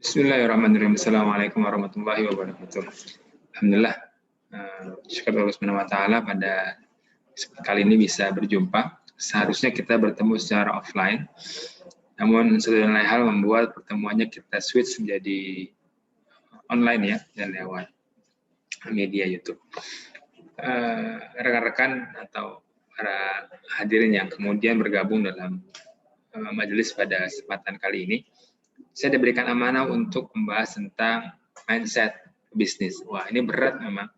Bismillahirrahmanirrahim. Assalamualaikum warahmatullahi wabarakatuh. Alhamdulillah, syukur Allah Subhanahu wa Ta'ala pada kali ini bisa berjumpa. Seharusnya kita bertemu secara offline, namun sudah lain hal membuat pertemuannya kita switch menjadi online ya, dan lewat media YouTube. Rekan-rekan atau para hadirin yang kemudian bergabung dalam majelis pada kesempatan kali ini, saya diberikan amanah untuk membahas tentang mindset bisnis. Wah, ini berat memang.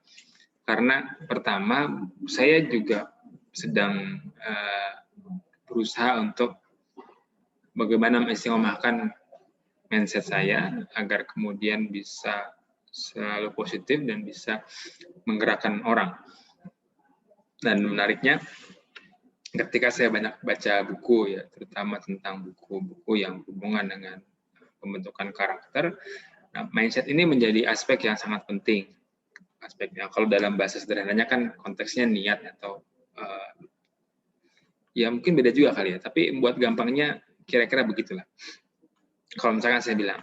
Karena pertama, saya juga sedang berusaha untuk bagaimana mengistiqomahkan mindset saya agar kemudian bisa selalu positif dan bisa menggerakkan orang. Dan menariknya, ketika saya banyak baca buku ya, terutama tentang buku-buku yang berhubungan dengan pembentukan karakter, nah, mindset ini menjadi aspek yang sangat penting. Aspeknya, kalau dalam bahasa sederhananya kan konteksnya niat atau ya mungkin beda juga kali ya, tapi buat gampangnya kira-kira begitulah. Kalau misalkan saya bilang,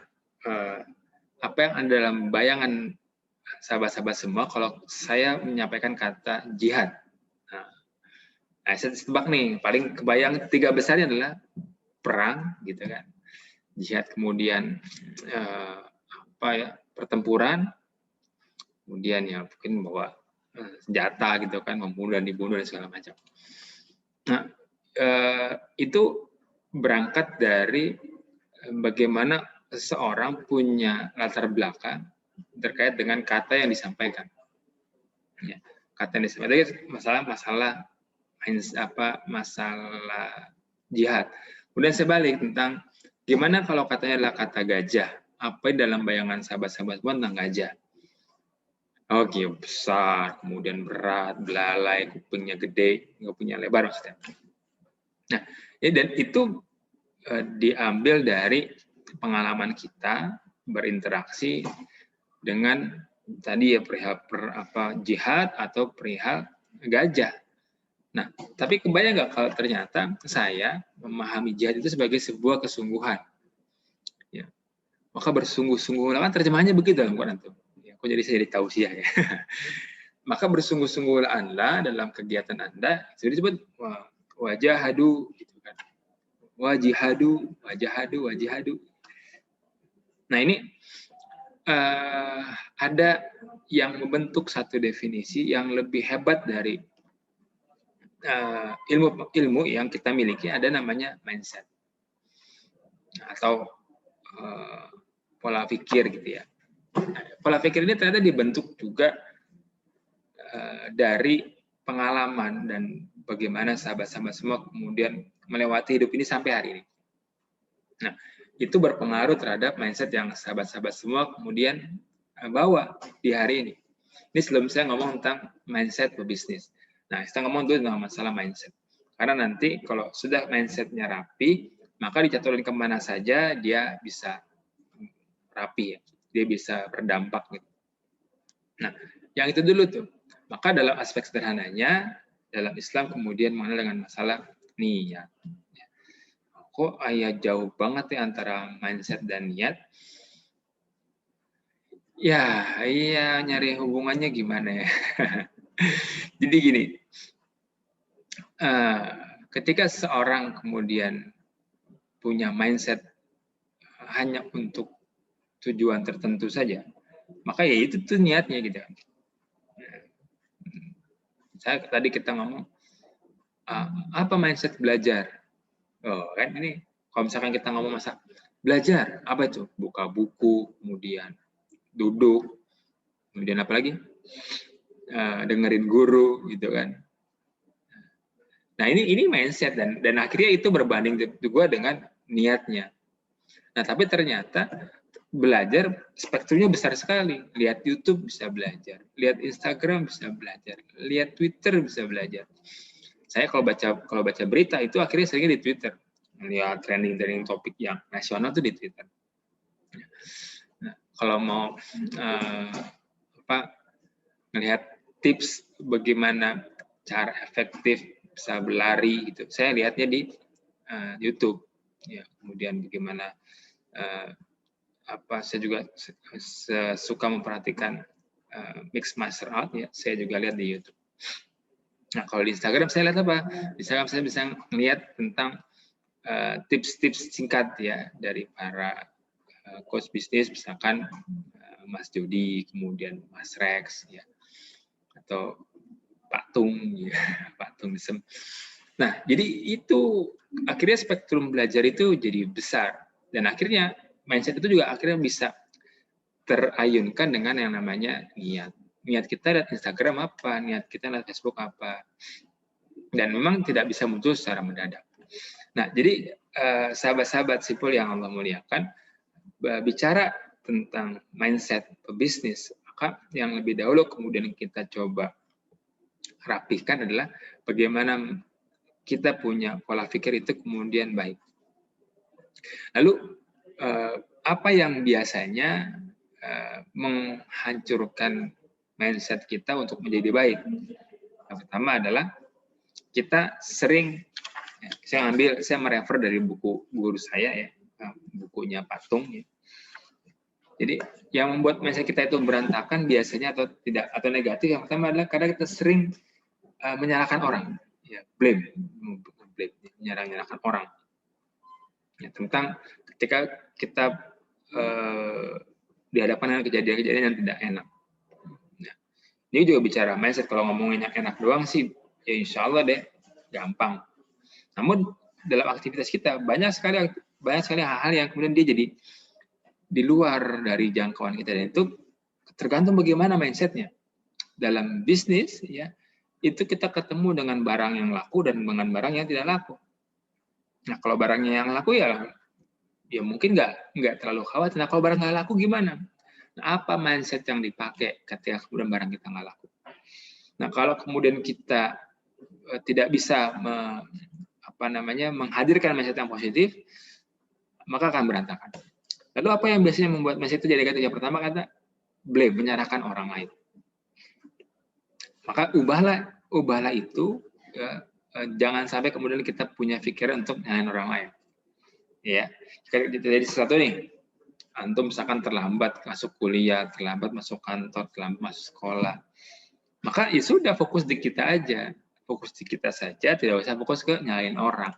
apa yang ada dalam bayangan sahabat-sahabat semua kalau saya menyampaikan kata jihad? Nah, saya tebak nih, paling kebayang tiga besarnya adalah perang, gitu kan. Jihad, kemudian pertempuran, kemudian ya mungkin bawa senjata gitu kan, membunuh dan dibunuh dan segala macam. Nah, itu berangkat dari bagaimana seseorang punya latar belakang terkait dengan kata yang disampaikan. Ya, kata yang disampaikan masalah jihad. Kemudian saya balik tentang gimana kalau katanya adalah kata gajah. Apa dalam bayangan sahabat-sahabat tentang gajah? Oke, besar, kemudian berat, belalai, kupingnya gede, nggak punya lebar maksudnya. Nah, ya, dan itu diambil dari pengalaman kita berinteraksi dengan tadi ya perihal jihad atau perihal gajah. Nah, tapi kebayang nggak kalau ternyata saya memahami jihad itu sebagai sebuah kesungguhan. Ya. Maka bersungguh-sungguhlah, kan terjemahannya begitu dalam Quran tuh. Ya, aku jadi saya jadi tausiah ya. Maka bersungguh-sungguhlah dalam kegiatan Anda, itu disebut wajahadu gitu kan. Wajihadu. Nah, ini ada yang membentuk satu definisi yang lebih hebat dari ilmu yang kita miliki, ada namanya mindset atau pola pikir gitu ya. Pola pikir ini ternyata dibentuk juga dari pengalaman dan bagaimana sahabat-sahabat semua kemudian melewati hidup ini sampai hari ini. Nah, itu berpengaruh terhadap mindset yang sahabat-sahabat semua kemudian bawa di hari ini. Ini sebelum saya ngomong tentang mindset berbisnis. Nah, kita ngomong dulu tentang masalah mindset. Karena nanti kalau sudah mindsetnya rapi, maka dicaturin kemana saja dia bisa rapi ya. Dia bisa berdampak gitu. Nah, yang itu dulu tuh. Maka dalam aspek sederhananya, dalam Islam kemudian mengenal dengan masalah niat. Kok jauh banget ya antara mindset dan niat? Ya, iya nyari hubungannya gimana ya? Jadi gini, ketika seorang kemudian punya mindset hanya untuk tujuan tertentu saja, maka ya itu tuh niatnya gitu. Tadi kita ngomong, apa mindset belajar? Oh, kan ini kalau misalkan kita ngomong masa belajar, apa itu? Buka buku, kemudian duduk, kemudian apa lagi? Dengerin guru gitu kan. Nah, ini mindset dan akhirnya itu berbanding juga dengan niatnya. Nah, tapi ternyata belajar spektrumnya besar sekali. Lihat YouTube bisa belajar, lihat Instagram bisa belajar, lihat Twitter bisa belajar. Saya kalau baca berita itu akhirnya seringnya di Twitter. Lihat trending topik yang nasional itu di Twitter. Nah, kalau mau melihat tips bagaimana cara efektif bisa berlari gitu, saya lihatnya di YouTube. Ya, kemudian bagaimana saya juga suka memperhatikan mix master art ya, saya juga lihat di YouTube. Nah, kalau di Instagram saya lihat apa? Di Instagram saya bisa melihat tentang tips-tips singkat ya dari para coach bisnis, misalkan Mas Jody, kemudian Mas Rex ya, atau Pak Tung ya, Pak Tung Isem. Nah, jadi itu akhirnya spektrum belajar itu jadi besar, dan akhirnya mindset itu juga akhirnya bisa terayunkan dengan yang namanya niat. Niat kita lihat Instagram apa, niat kita lihat Facebook apa, dan memang tidak bisa muncul secara mendadak. Nah, jadi sahabat-sahabat Sipul yang Allah muliakan, bicara tentang mindset pebisnis, maka yang lebih dahulu kemudian kita coba rapihkan adalah bagaimana kita punya pola pikir itu kemudian baik. Lalu apa yang biasanya menghancurkan mindset kita untuk menjadi baik? Yang pertama adalah kita sering, saya merefer dari buku guru saya ya, bukunya Patung ya. Jadi yang membuat mindset kita itu berantakan biasanya atau negatif, yang pertama adalah kadang kita sering menyalahkan orang, ya, blame, menyalahkan orang. Ya, tentang ketika kita dihadapkan dengan kejadian-kejadian yang tidak enak. Nah, ini juga bicara mindset. Kalau ngomongin yang enak doang sih, ya insya Allah deh gampang. Namun dalam aktivitas kita banyak sekali hal-hal yang kemudian dia jadi di luar dari jangkauan kita, dan itu tergantung bagaimana mindsetnya. Dalam bisnis ya, itu kita ketemu dengan barang yang laku dan dengan barang yang tidak laku. Nah, kalau barangnya yang laku ya mungkin nggak terlalu khawatir. Nah, kalau barang nggak laku gimana? Nah, apa mindset yang dipakai ketika kemudian barang kita nggak laku? Nah, kalau kemudian kita tidak bisa menghadirkan mindset yang positif, maka akan berantakan. Lalu apa yang biasanya membuat mindset itu jadi negatif? Yang pertama kata blame, menyalahkan orang lain. Maka ubahlah itu, ya, jangan sampai kemudian kita punya pikiran untuk nyalahin orang lain. Ya, jadi sesuatu nih, antum misalkan terlambat masuk kuliah, terlambat masuk kantor, terlambat masuk sekolah, maka ya sudah, fokus di kita aja, fokus di kita saja, tidak usah fokus ke nyalahin orang,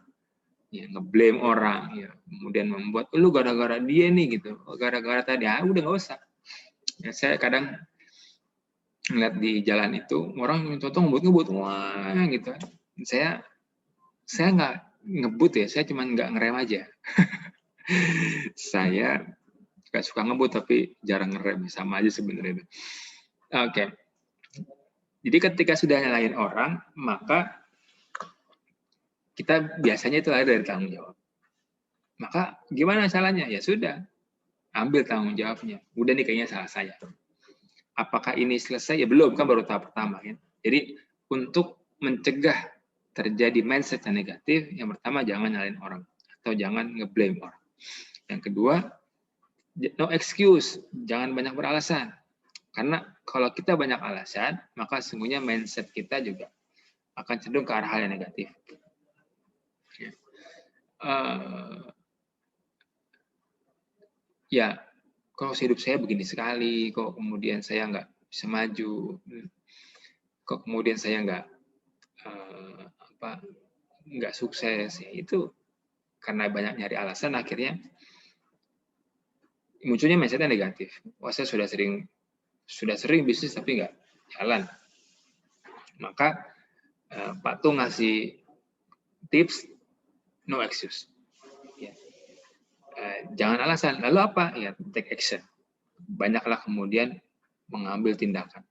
ya, ngeblame orang, ya, kemudian membuat lu gara-gara dia nih gitu, gara-gara tadi, udah nggak usah. Ya, saya kadang ngeliat di jalan itu orang contoh ngebut wah gitu, saya nggak ngebut ya, saya cuma nggak ngerem aja. Saya nggak suka ngebut tapi jarang ngerem, sama aja sebenarnya. Oke. Jadi ketika sudah nyalahin orang, maka kita biasanya itu lari dari tanggung jawab. Maka gimana salahnya? Ya sudah, ambil tanggung jawabnya. Udah nih kayaknya salah saya. Apakah ini selesai? Ya belum, kan baru tahap pertama. Ya. Jadi untuk mencegah terjadi mindset yang negatif, yang pertama jangan nyalahin orang atau jangan ngeblame orang. Yang kedua, no excuse, jangan banyak beralasan. Karena kalau kita banyak alasan, maka sesungguhnya mindset kita juga akan cenderung ke arah hal yang negatif. Ya, kalau hidup saya begini sekali, kok kemudian saya nggak bisa maju, kok kemudian saya nggak sukses, ya itu karena banyak nyari alasan, akhirnya munculnya mindsetnya negatif. Wah, saya sudah sering bisnis tapi nggak jalan. Maka Pak Tung ngasih tips no excuse. Ya. Jangan alasan. Lalu apa? Ya, take action. Banyaklah kemudian mengambil tindakan.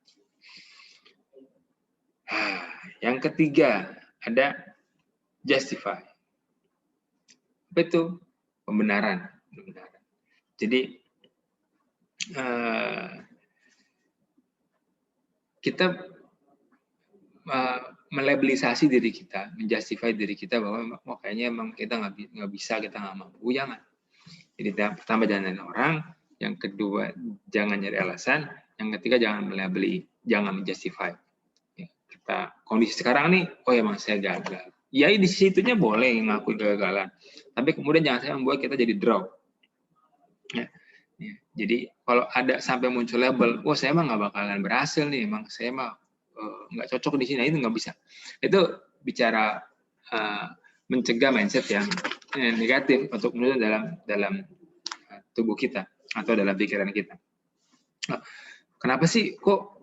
Yang ketiga ada justify. Apa itu? Pembenaran. Jadi kita melabelisasi diri kita, menjustify diri kita bahwa kayaknya emang kita nggak bisa, kita nggak mampu. Jangan. Jadi pertama jangan orang, yang kedua jangan nyari alasan, yang ketiga jangan melabeli, jangan menjustify. Ya, kita kondisi sekarang nih, oh emang saya gagal. Ya di situnya boleh ngaku kegagalan, tapi kemudian jangan sampai membuat kita jadi drop. Ya. Ya, jadi kalau ada sampai muncul label, wah saya mah nggak bakalan berhasil nih, emang saya mah nggak cocok di sini, itu nggak bisa. Itu bicara mencegah mindset yang negatif untuk muncul dalam tubuh kita atau dalam pikiran kita. Kenapa sih kok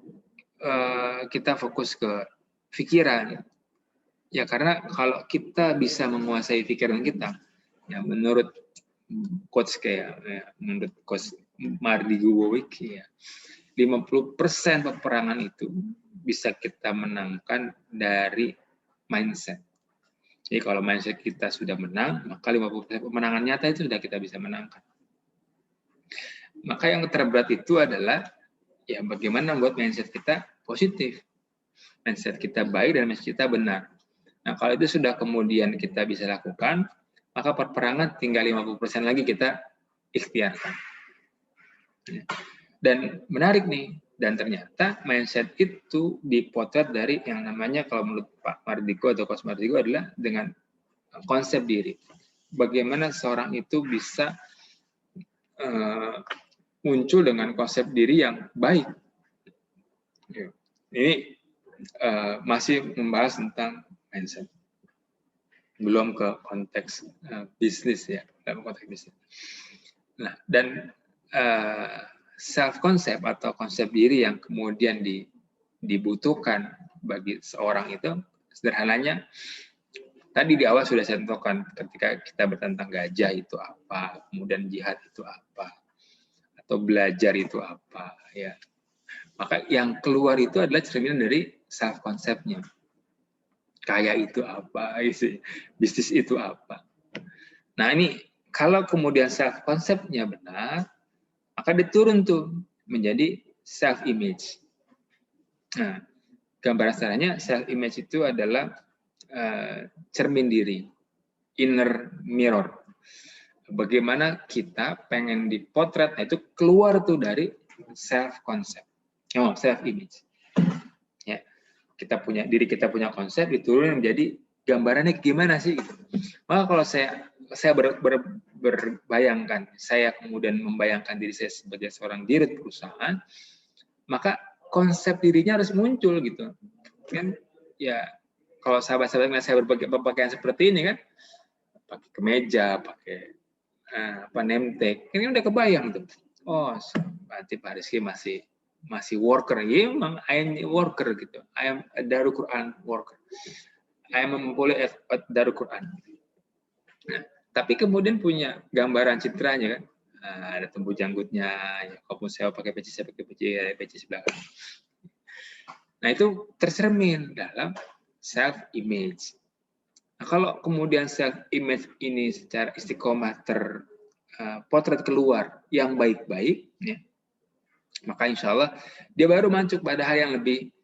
kita fokus ke pikiran? Ya karena kalau kita bisa menguasai pikiran kita, ya menurut coach menurut coach Mardi Gubovic ya, 50% peperangan itu bisa kita menangkan dari mindset. Jadi kalau mindset kita sudah menang, maka 50% pemenangan nyata itu sudah kita bisa menangkan. Maka yang terberat itu adalah ya bagaimana membuat mindset kita positif. Mindset kita baik dan mindset kita benar. Nah, kalau itu sudah kemudian kita bisa lakukan, maka peperangan tinggal 50% lagi kita ikhtiarkan. Dan menarik nih, dan ternyata mindset itu dipotret dari yang namanya, kalau menurut Pak Mardigo atau Coach Mardigo, adalah dengan konsep diri. Bagaimana seorang itu bisa muncul dengan konsep diri yang baik. Ini masih membahas tentang mindset. Belum ke konteks bisnis ya, dalam konteks bisnis. Nah, dan self concept atau konsep diri yang kemudian dibutuhkan bagi seorang itu, sederhananya tadi di awal sudah saya tentukan, ketika kita bertentang gajah itu apa, kemudian jihad itu apa, atau belajar itu apa, ya. Maka yang keluar itu adalah cerminan dari self konsepnya. Kaya itu apa, bisnis itu apa. Nah ini kalau kemudian self konsepnya benar, maka diturun tuh menjadi self image. Nah, gambaran caranya self image itu adalah cermin diri, inner mirror. Bagaimana kita pengen dipotret, nah itu keluar tuh dari self concept, self image. Ya, diri kita punya konsep, diturun menjadi gambarannya gimana sih gitu. Maka kalau saya berbayangkan, saya kemudian membayangkan diri saya sebagai seorang dirut perusahaan, maka konsep dirinya harus muncul gitu. Kan ya kalau sahabat-sahabat yang saya berpakaian seperti ini kan, pakai kemeja, pakai name tag, ini udah kebayang tuh. Oh, berarti Pak Rizky masih worker. Ya memang I am worker gitu. I am a Darul Quran worker. I am employee at Darul Quran. Nah, tapi kemudian punya gambaran citranya kan. Ada tumbuh janggutnya, ya, kalaupun saya pakai peci, saya pakai peci sebelah kanan. Nah, itu tercermin dalam self image. Nah, kalau kemudian self image ini secara istiqomah terpotret keluar yang baik-baik, ya, maka insya Allah dia baru masuk pada hal yang lebih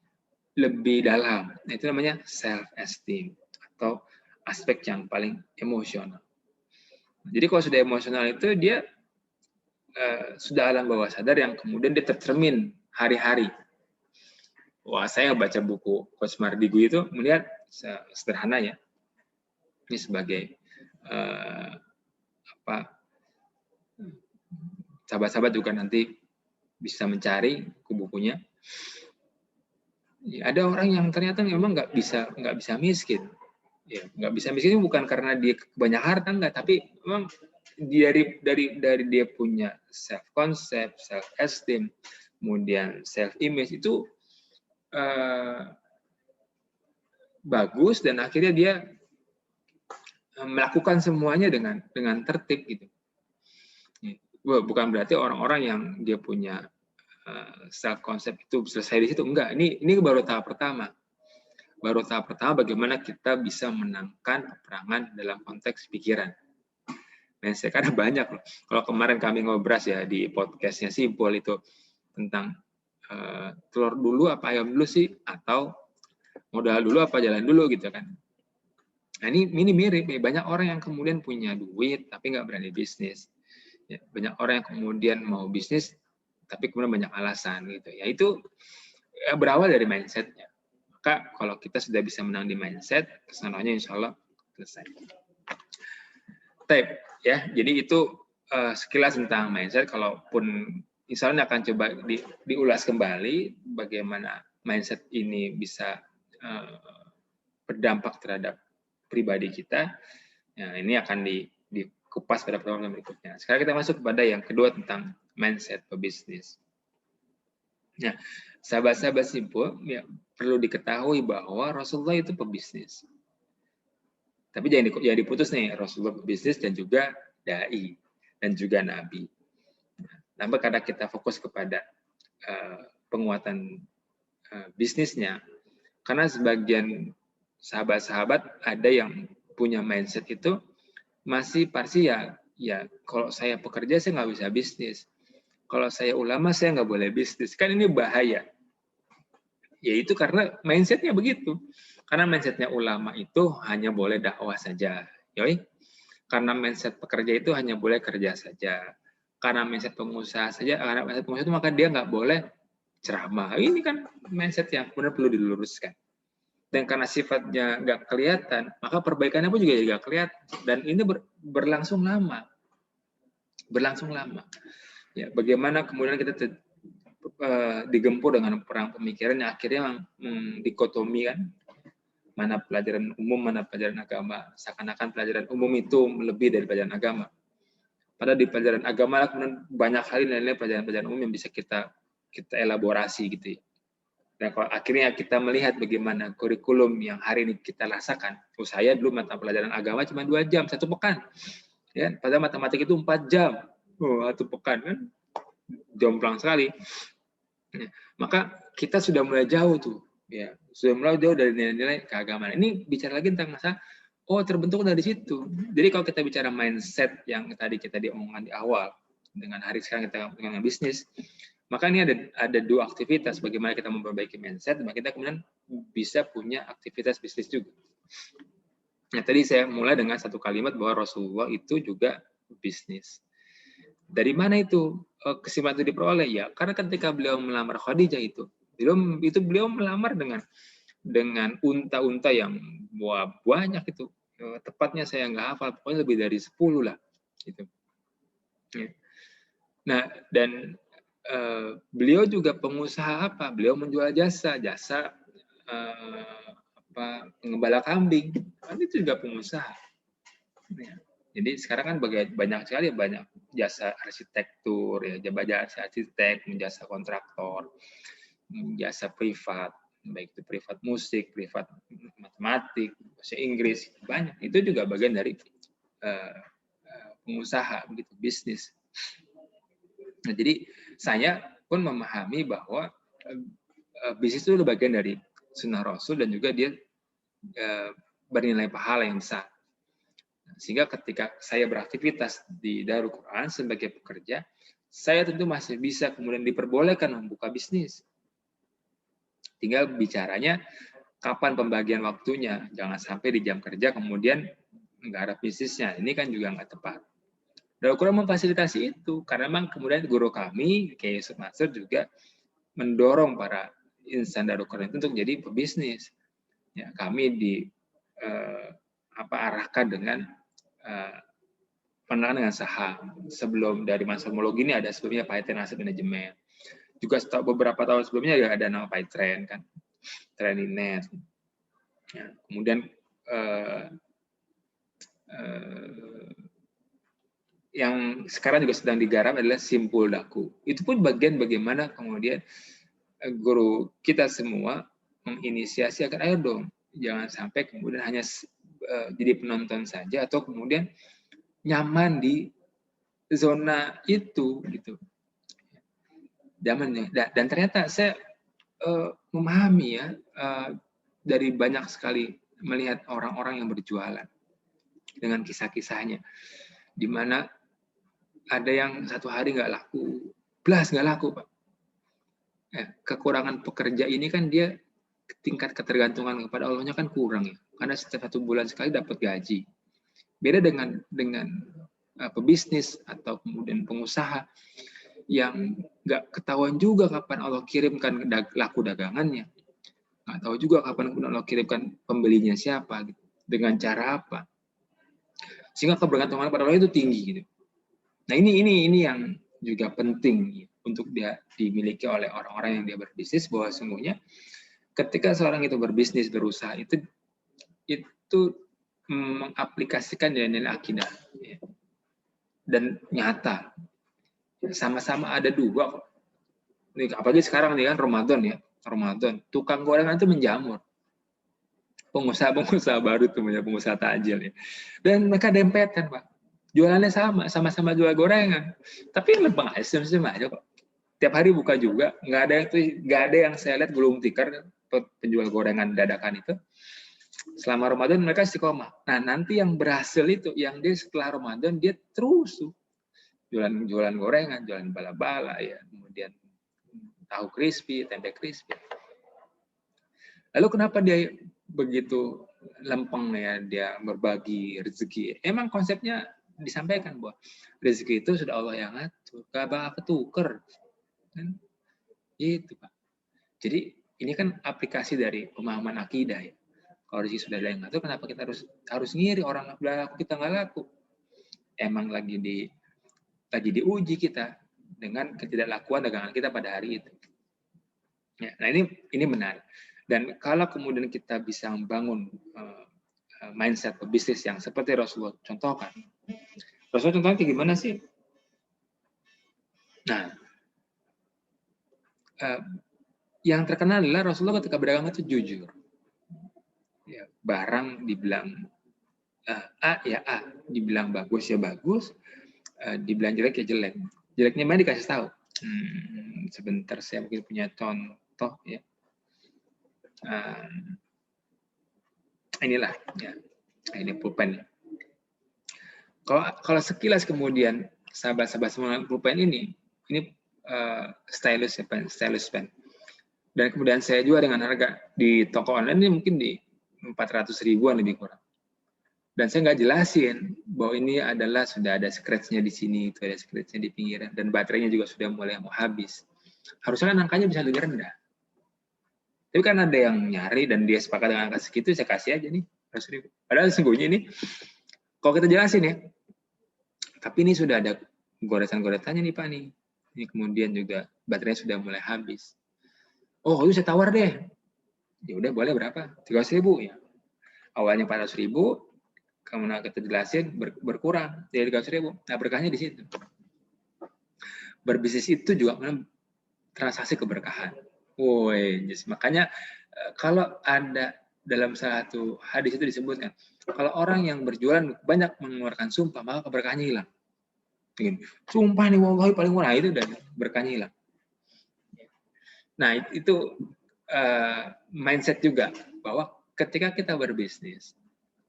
dalam. Nah, itu namanya self esteem atau aspek yang paling emosional. Jadi kalau sudah emosional itu dia sudah alam bawah sadar yang kemudian dia tercermin hari-hari. Wah, saya baca buku Coach Mardigu itu melihat sederhana ya. Ini sebagai sahabat-sahabat juga nanti bisa mencari bukunya. Ya, ada orang yang ternyata memang nggak bisa miskin. Ya, nggak bisa miskin bukan karena dia banyak harta, enggak, tapi memang dari dia punya self concept, self esteem, kemudian self image itu bagus, dan akhirnya dia melakukan semuanya dengan tertib gitu. Bukan berarti orang-orang yang dia punya self concept itu selesai di situ, enggak. Ini baru tahap pertama. Baru tahap pertama bagaimana kita bisa menangkan peperangan dalam konteks pikiran. Mindset, karena banyak loh. Kalau kemarin kami ngobras ya di podcastnya Simpol itu tentang telur dulu apa ayam dulu sih, atau modal dulu apa jalan dulu gitu kan. Nah ini mirip nih, banyak orang yang kemudian punya duit tapi nggak berani bisnis. Ya, banyak orang yang kemudian mau bisnis tapi kemudian banyak alasan gitu. Ya itu berawal dari mindsetnya. Maka kalau kita sudah bisa menang di mindset, kesananya insya Allah selesai. Type ya, jadi itu sekilas tentang mindset. Kalaupun misalnya akan coba diulas kembali bagaimana mindset ini bisa berdampak terhadap pribadi kita. Nah, ini akan dikupas pada pertemuan berikutnya. Sekarang kita masuk kepada yang kedua tentang mindset pebisnis. Nah, sahabat-sahabat simpul, ya, perlu diketahui bahwa Rasulullah itu pebisnis. Tapi jangan diputus nih, Rasulullah pebisnis dan juga dai dan juga nabi. Nah, karena kita fokus kepada penguatan bisnisnya, karena sebagian sahabat-sahabat ada yang punya mindset itu masih parsial. Ya, kalau saya pekerja saya nggak bisa bisnis. Kalau saya ulama saya nggak boleh bisnis. Kan ini bahaya. Ya itu karena mindsetnya begitu. Karena mindsetnya ulama itu hanya boleh dakwah saja. Yoi. Karena mindset pekerja itu hanya boleh kerja saja. Karena mindset pengusaha saja, karena mindset pengusaha itu maka dia nggak boleh ceramah. Ini kan mindset yang benar perlu diluruskan. Dan karena sifatnya nggak kelihatan, maka perbaikannya pun juga nggak kelihatan. Dan ini berlangsung lama. Berlangsung lama. Ya, bagaimana kemudian kita digempur dengan perang pemikiran yang akhirnya dikotomi kan, mana pelajaran umum, mana pelajaran agama. Seakan-akan pelajaran umum itu lebih dari pelajaran agama. Padahal di pelajaran agama kemudian banyak hal nilai pelajaran umum yang bisa kita elaborasi gitu ya. Dan kalau akhirnya kita melihat bagaimana kurikulum yang hari ini kita rasakan. Saya dulu mata pelajaran agama cuma 2 jam, 1 pekan. Ya, padahal matematik itu 4 jam. 1 pekan kan. Jomplang sekali. Ya, maka kita sudah mulai jauh tuh. Ya, sudah mulai jauh dari nilai-nilai keagamaan. Ini bicara lagi tentang masa terbentuk dari situ. Jadi kalau kita bicara mindset yang tadi kita diomongkan di awal, dengan hari sekarang kita dengan bisnis, maka ini ada 2 aktivitas bagaimana kita memperbaiki mindset, dan kita kemudian bisa punya aktivitas bisnis juga. Nah, tadi saya mulai dengan satu kalimat bahwa Rasulullah itu juga bisnis. Dari mana itu kesimpulan itu diperoleh? Ya, karena ketika beliau melamar Khadijah itu beliau melamar dengan unta-unta yang banyak itu. Tepatnya saya nggak hafal, pokoknya lebih dari 10 lah. Gitu. Nah, dan beliau juga pengusaha apa? Beliau menjual jasa pengembala kambing. Kan itu juga pengusaha. Ya. Jadi sekarang kan banyak sekali banyak jasa arsitektur, ya, jasa arsitek, jasa kontraktor, jasa privat, baik itu privat musik, privat matematik, bahasa Inggris, banyak. Itu juga bagian dari pengusaha, begitu, bisnis. Nah, jadi saya pun memahami bahwa bisnis itu bagian dari sunnah Rasul dan juga dia bernilai pahala yang besar. Sehingga ketika saya beraktivitas di Darul Quran sebagai pekerja, saya tentu masih bisa kemudian diperbolehkan membuka bisnis. Tinggal bicaranya kapan pembagian waktunya. Jangan sampai di jam kerja kemudian nggak ada bisnisnya. Ini kan juga nggak tepat. Darul Quran memfasilitasi itu, karena memang kemudian guru kami, Kiai Yusuf Mansur, juga mendorong para insan Darul Quran itu untuk jadi pebisnis. Ya, kami arahkan dengan penanaman dengan saham. Sebelum dari Mansurmologi ini ada sebelumnya Pahitren Asset Management. Juga beberapa tahun sebelumnya ada nama Pahitren kan, Treninet. Ya, kemudian yang sekarang juga sedang digarap adalah Simpul Daku. Itu pun bagian bagaimana kemudian guru kita semua menginisiasi agar ayo dong, jangan sampai kemudian hanya jadi penonton saja atau kemudian nyaman di zona itu gitu. Zamannya. Dan ternyata saya memahami ya dari banyak sekali melihat orang-orang yang berjualan dengan kisah-kisahnya, di mana ada yang 1 hari nggak laku, belas nggak laku, Pak. Ya, kekurangan pekerja ini kan dia tingkat ketergantungan kepada Allahnya kan kurang ya, karena setiap 1 bulan sekali dapat gaji. Beda dengan pebisnis atau kemudian pengusaha yang nggak ketahuan juga kapan Allah kirimkan laku dagangannya, nggak tahu juga kapan Allah kirimkan pembelinya siapa, gitu, dengan cara apa, sehingga kebergantungan pada Allah itu tinggi gitu. Nah ini yang juga penting untuk dia dimiliki oleh orang-orang yang dia berbisnis, bahwa sesungguhnya ketika seorang itu berbisnis, berusaha, itu mengaplikasikan nilai-nilai akidah, ya. Dan nyata, sama-sama ada dua kok. Nih, apalagi sekarang nih kan Ramadan, tukang gorengan itu menjamur. Pengusaha baru tuh, pengusaha takjil ya. Dan mereka dempetan, Pak. Jualannya sama-sama jual gorengan. Tapi lempeng aja, sama aja kok. Tiap hari buka juga, nggak ada yang saya lihat gulung tikar penjual gorengan dadakan itu. Selama Ramadan mereka istiqomah. Nah, nanti yang berhasil itu, yang dia setelah Ramadan dia terus tuh jualan gorengan, jualan bala-bala ya, kemudian tahu crispy, tempe crispy. Lalu kenapa dia begitu lempeng ya, dia berbagi rezeki? Emang konsepnya disampaikan bahwa rezeki itu sudah Allah yang ngatur, gak bakal ketuker. Itu, Pak. Jadi ini kan aplikasi dari pemahaman akidah ya. Kalau rezeki sudah ada yang ngatur, kenapa kita harus ngiri orang laku, kita nggak laku? Emang lagi diuji kita dengan ketidaklakuan dagangan kita pada hari itu. Ya, nah ini benar. Dan kalau kemudian kita bisa membangun mindset pebisnis yang seperti Rasulullah contohkan. Rasulullah contohnya kayak gimana sih? Nah, yang terkenal adalah Rasulullah ketika berdagang itu jujur. Ya, barang dibilang A ya A, dibilang bagus ya bagus, dibilang jelek ya jelek. Jeleknya mana dikasih tahu. Sebentar saya mungkin punya contoh ya. Inilah ya, ini pulpen. Kalau sekilas kemudian sahabat-sahabat semua pulpen ini stylus pen. Dan kemudian saya jual dengan harga di toko online ini mungkin di 400 ribuan lebih kurang. Dan saya nggak jelasin bahwa ini adalah sudah ada scratch-nya di sini, itu ada scratch-nya di pinggiran, dan baterainya juga sudah mulai mau habis. Harusnya kan angkanya bisa lebih rendah. Tapi kan ada yang nyari dan dia sepakat dengan angka segitu, saya kasih aja nih 100 ribu. Padahal sesungguhnya ini, kalau kita jelasin ya, tapi ini sudah ada goresan-goresannya nih Pak nih. Ini kemudian juga baterainya sudah mulai habis. Oh, itu saya tawar deh. Ya udah boleh berapa? 300 ribu ya. Awalnya 400 ribu, kemudian kita jelasin berkurang dari 300 ribu. Nah berkahnya di situ. Berbisnis itu juga transaksi keberkahan. Woi, makanya kalau ada dalam satu hadis itu disebutkan, kalau orang yang berjualan banyak mengeluarkan sumpah, maka keberkahannya hilang. Sumpah nih wallahi paling murah, itu udah berkahnya hilang. Nah itu mindset juga bahwa ketika kita berbisnis,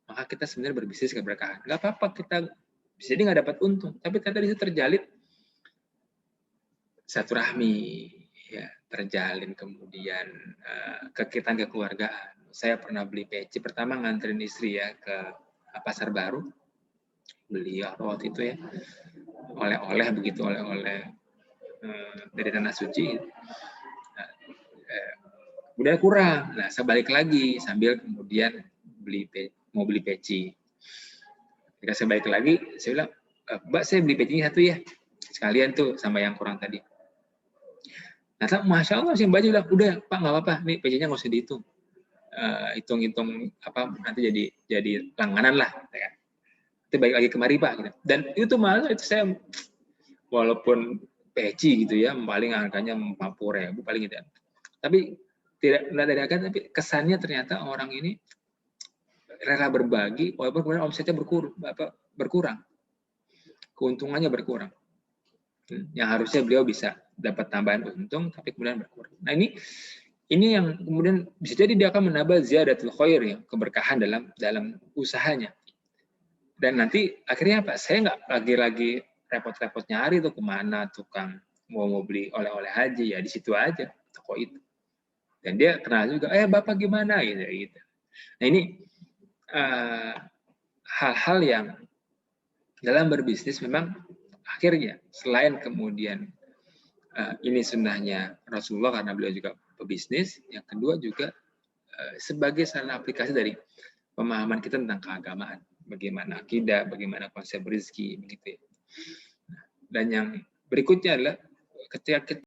maka kita sebenarnya berbisnis keberkahan. Gak apa-apa kita bisa jadi nggak dapat untung, tapi ternyata di situ terjalin silaturahmi, ya, terjalin kemudian kekitan kekeluargaan. Saya pernah beli peci, pertama nganterin istri ya ke Pasar Baru, beli waktu itu ya, oleh-oleh begitu, oleh-oleh dari Tanah Suci. Nah, kemudian kurang, nah saya balik lagi sambil kemudian mau beli peci. Ketika saya balik lagi, saya bilang, Mbak saya beli pecinya satu ya, sekalian tuh sama yang kurang tadi. Nah, Masya Allah sih Mbak bilang, udah Pak nggak apa-apa, nih pecinya nggak usah dihitung. Hitung-hitung apa nanti jadi langganan lah, ya. Nanti balik lagi kemari Pak. Gitu. Dan itu malah itu saya walaupun peci gitu ya, paling harganya 40.000 paling gitu. Tapi tidak dari harga, tapi kesannya ternyata orang ini rela berbagi, walaupun kemudian omsetnya berkurang, keuntungannya berkurang. Yang harusnya beliau bisa dapat tambahan untung, tapi kemudian berkurang. Nah ini yang kemudian bisa jadi dia akan menambah ziyadatul khair ya, keberkahan dalam usahanya. Dan nanti akhirnya apa? Saya nggak lagi repot-repot nyari tuh kemana tukang mau beli oleh-oleh haji, ya di situ aja toko itu. Dan dia kenal juga, Bapak gimana gitu. Nah ini hal-hal yang dalam berbisnis memang akhirnya selain kemudian ini sunnahnya Rasulullah karena beliau juga pebisnis, yang kedua juga sebagai salah aplikasi dari pemahaman kita tentang keagamaan, bagaimana akidah, bagaimana konsep rezeki begitu ya. Dan yang berikutnya adalah ketika